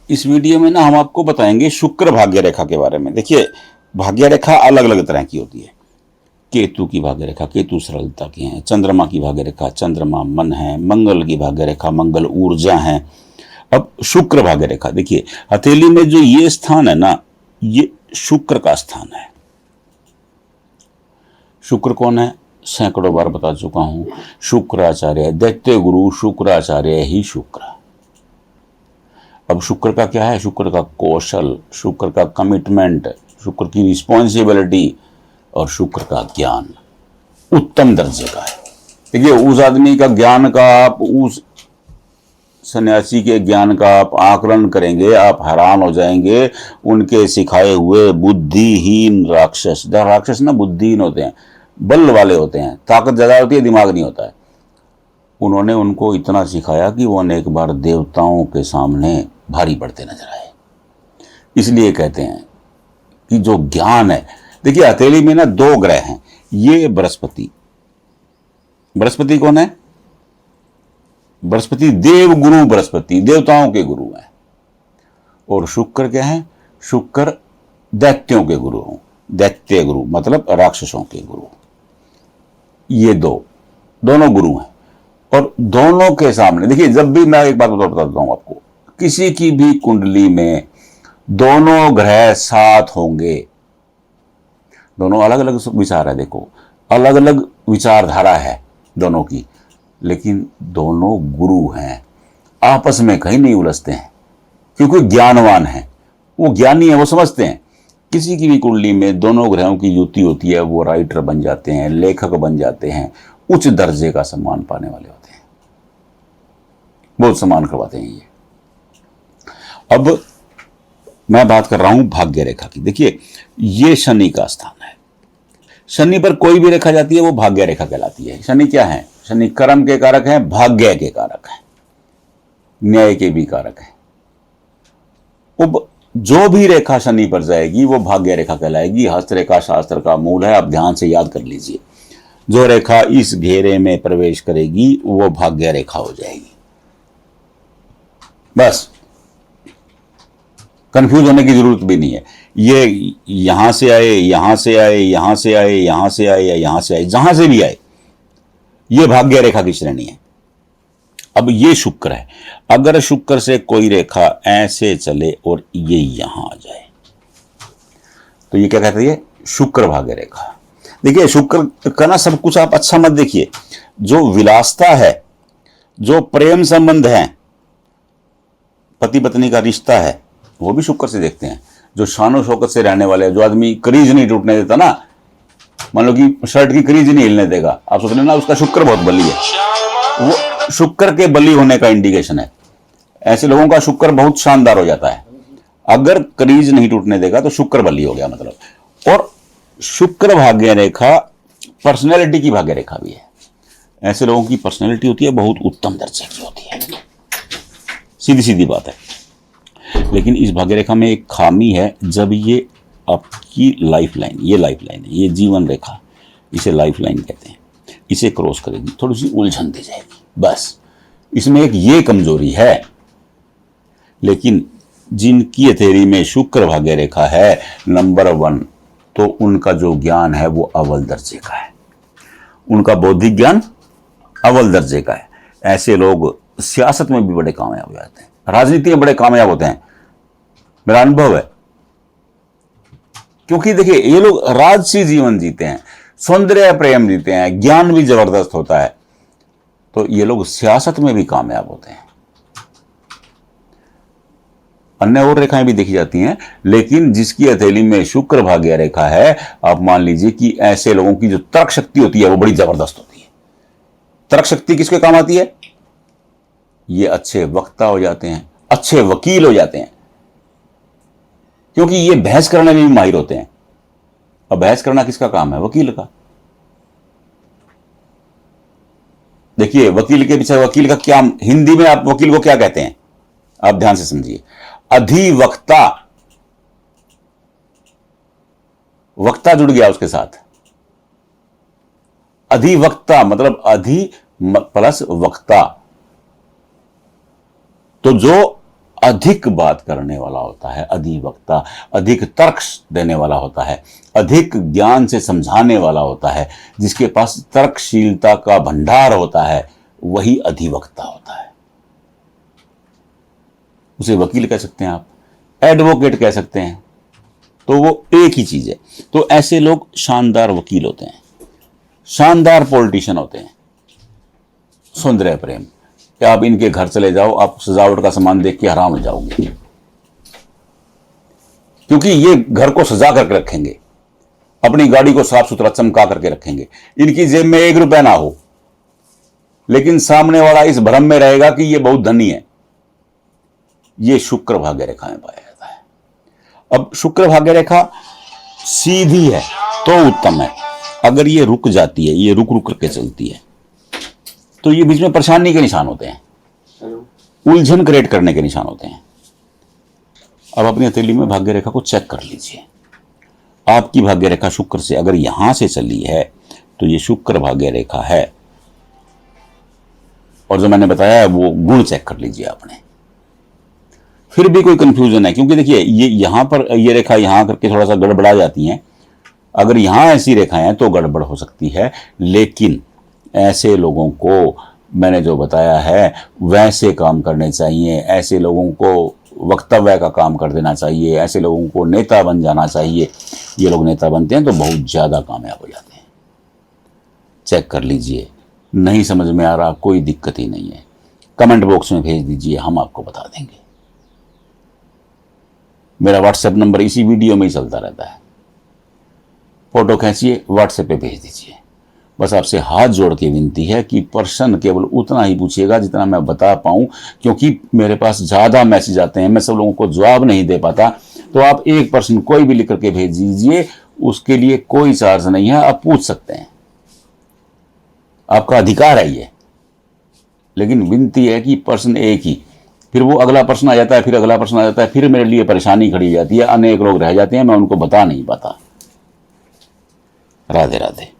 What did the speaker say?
इस वीडियो में ना हम आपको बताएंगे शुक्र भाग्य रेखा के बारे में। देखिए, भाग्य रेखा अलग अलग तरह की होती है। केतु की भाग्य रेखा केतु सरलता की है, चंद्रमा की भाग्य रेखा चंद्रमा मन है, मंगल की भाग्य रेखा मंगल ऊर्जा है। अब शुक्र भाग्य रेखा देखिए, हथेली में जो ये स्थान है ना, ये शुक्र का स्थान है। शुक्र कौन है? सैकड़ों बार बता चुका हूं, शुक्राचार्य, दैत्य गुरु शुक्राचार्य ही शुक्र। अब शुक्र का क्या है? शुक्र का कौशल, शुक्र का कमिटमेंट, शुक्र की रिस्पॉन्सिबिलिटी और शुक्र का ज्ञान उत्तम दर्जे का है। देखिए, उस आदमी का ज्ञान का आप, उस सन्यासी के ज्ञान का आप आकलन करेंगे, आप हैरान हो जाएंगे। उनके सिखाए हुए बुद्धिहीन राक्षस, राक्षस ना बुद्धिहीन होते हैं, बल वाले होते हैं, ताकत ज्यादा होती है, दिमाग नहीं होता है। उन्होंने उनको इतना सिखाया कि वो अनेक बार देवताओं के सामने भारी पड़ते नजर आए। इसलिए कहते हैं कि जो ज्ञान है, देखिए हथेली में ना दो ग्रह हैं, ये बृहस्पति। बृहस्पति कौन है? बृहस्पति देव गुरु, बृहस्पति देवताओं के गुरु हैं। और शुक्र क्या है? शुक्र दैत्यों के गुरु हों, दैत्य गुरु मतलब राक्षसों के गुरु। ये दोनों गुरु हैं। और दोनों के सामने देखिए, जब भी मैं एक बात बता देता हूं आपको, किसी की भी कुंडली में दोनों ग्रह साथ होंगे, दोनों अलग अलग विचार है, देखो अलग अलग विचारधारा है दोनों की, लेकिन दोनों गुरु हैं, आपस में कहीं नहीं उलझते हैं, क्योंकि ज्ञानवान है, वो ज्ञानी है, वो समझते हैं। किसी की भी कुंडली में दोनों ग्रहों की युति होती है, वो राइटर बन जाते हैं, लेखक बन जाते हैं, उच्च दर्जे का सम्मान पाने वाले होते हैं, बहुत सम्मान करवाते हैं ये। अब मैं बात कर रहा हूं भाग्य रेखा की। देखिए, ये शनि का स्थान है। शनि पर कोई भी रेखा जाती है वो भाग्य रेखा कहलाती है। शनि क्या है? शनि कर्म के कारक हैं, भाग्य के कारक हैं, न्याय के भी कारक हैं। अब जो भी रेखा शनि पर जाएगी वो भाग्य रेखा कहलाएगी। हस्तरेखा शास्त्र का मूल है, आप ध्यान से याद कर लीजिए। जो रेखा इस घेरे में प्रवेश करेगी वो भाग्य रेखा हो जाएगी। बस, कंफ्यूज होने की जरूरत भी नहीं है। ये यहां से आए, यहां से आए, यहां से आए, यहां से आए या यहां से आए, जहां से भी आए, ये भाग्य रेखा की श्रेणी है। अब ये शुक्र है, अगर शुक्र से कोई रेखा ऐसे चले और ये यहां आ जाए तो ये क्या कहते हैं? शुक्र भाग्य रेखा। देखिए, शुक्र का ना सब कुछ आप अच्छा मत देखिए। जो विलासता है, जो प्रेम संबंध है, पति पत्नी का रिश्ता है, वो भी शुक्र से देखते हैं। जो शानो शौकत से रहने वाले, जो आदमी क्रीज नहीं टूटने देता ना, मान लो कि शर्ट की क्रीज नहीं हिलने देगा, आप सोच रहे ना उसका शुक्र बहुत बली है, वो शुक्र के बली होने का इंडिकेशन है। ऐसे लोगों का शुक्र बहुत शानदार हो जाता है। अगर क्रीज नहीं टूटने देगा तो शुक्र बली हो गया मतलब। और शुक्र भाग्य रेखा पर्सनैलिटी की भाग्य रेखा भी है। ऐसे लोगों की पर्सनैलिटी होती है बहुत उत्तम दर्जे की होती है, सीधी सीधी बात है। लेकिन इस भाग्य रेखा में एक खामी है, जब ये आपकी लाइफ लाइन, ये लाइफ लाइन है, ये जीवन रेखा, इसे लाइफ लाइन कहते हैं, इसे क्रॉस करेगी थोड़ी सी उलझन दे जाएगी, बस इसमें एक ये कमजोरी है। लेकिन जिनकी हथेली में शुक्र भाग्य रेखा है नंबर 1, तो उनका जो ज्ञान है वो अव्वल दर्जे का है, उनका बौद्धिक ज्ञान अव्वल दर्जे का है। ऐसे लोग सियासत में भी बड़े कामयाब हो जाते हैं, राजनीति में बड़े कामयाब होते हैं, मेरा अनुभव है। क्योंकि देखिए, ये लोग राजसी जीवन जीते हैं, सौंदर्य प्रेम जीते हैं, ज्ञान भी जबरदस्त होता है, तो ये लोग सियासत में भी कामयाब होते हैं। अन्य और रेखाएं भी देखी जाती हैं, लेकिन जिसकी हथेली में शुक्र भाग्य रेखा है, आप मान लीजिए कि ऐसे लोगों की जो तर्क शक्ति होती है वो बड़ी जबरदस्त होती है। तर्क शक्ति किसके काम आती है? ये अच्छे वक्ता हो जाते हैं, अच्छे वकील हो जाते हैं, क्योंकि ये बहस करने में भी माहिर होते हैं। अब बहस करना किसका काम है? वकील का। देखिए, वकील के पीछे, वकील का क्या, हिंदी में आप वकील को क्या कहते हैं? आप ध्यान से समझिए, अधिवक्ता। वक्ता जुड़ गया उसके साथ, अधिवक्ता मतलब अधि प्लस वक्ता। तो जो अधिक बात करने वाला होता है, अधिवक्ता अधिक तर्क देने वाला होता है, अधिक ज्ञान से समझाने वाला होता है, जिसके पास तर्कशीलता का भंडार होता है, वही अधिवक्ता होता है। उसे वकील कह सकते हैं आप, एडवोकेट कह सकते हैं, तो वो एक ही चीज है। तो ऐसे लोग शानदार वकील होते हैं, शानदार पॉलिटिशियन होते हैं। सौंदर्य प्रेम, कि आप इनके घर चले जाओ, आप सजावट का सामान देख के हैरान हो जाओगे, क्योंकि ये घर को सजा करके रखेंगे, अपनी गाड़ी को साफ सुथरा चमका करके रखेंगे, इनकी जेब में 1 रुपया ना हो, लेकिन सामने वाला इस भ्रम में रहेगा कि ये बहुत धनी है। ये शुक्र भाग्य रेखा में पाया जाता है। अब शुक्र भाग्य रेखा सीधी है तो उत्तम है, अगर ये रुक जाती है, ये रुक रुक करके चलती है, तो ये बीच में परेशानी के निशान होते हैं, उलझन क्रिएट करने के निशान होते हैं। अब अपनी हथेली में भाग्य रेखा को चेक कर लीजिए। आपकी भाग्य रेखा शुक्र से अगर यहां से चली है तो ये शुक्र भाग्य रेखा है, और जो मैंने बताया है वो गुण चेक कर लीजिए आपने। फिर भी कोई कंफ्यूजन है, क्योंकि देखिए ये यहां पर ये रेखा यहां करके थोड़ा सा गड़बड़ा जाती है। अगर यहां ऐसी रेखाएं हैं तो गड़बड़ हो सकती है, लेकिन ऐसे लोगों को मैंने जो बताया है वैसे काम करने चाहिए। ऐसे लोगों को वक्तव्य का काम कर देना चाहिए, ऐसे लोगों को नेता बन जाना चाहिए। ये लोग नेता बनते हैं तो बहुत ज्यादा कामयाब हो जाते हैं। चेक कर लीजिए, नहीं समझ में आ रहा कोई दिक्कत ही नहीं है, कमेंट बॉक्स में भेज दीजिए, हम आपको बता देंगे। मेरा व्हाट्सएप नंबर इसी वीडियो में ही चलता रहता है, फोटो खींचिए व्हाट्सएप पे भेज दीजिए। बस आपसे हाथ जोड़ के विनती है कि प्रश्न केवल उतना ही पूछिएगा जितना मैं बता पाऊं, क्योंकि मेरे पास ज़्यादा मैसेज आते हैं, मैं सब लोगों को जवाब नहीं दे पाता। तो आप एक प्रश्न कोई भी लिख करके भेज दीजिए, उसके लिए कोई चार्ज नहीं है, आप पूछ सकते हैं, आपका अधिकार है ये। लेकिन विनती है कि प्रश्न एक ही, फिर वो अगला प्रश्न आ जाता है, फिर अगला प्रश्न आ जाता है, फिर मेरे लिए परेशानी खड़ी हो जाती है, अनेक लोग रह जाते हैं, मैं उनको बता नहीं पाता। राधे राधे।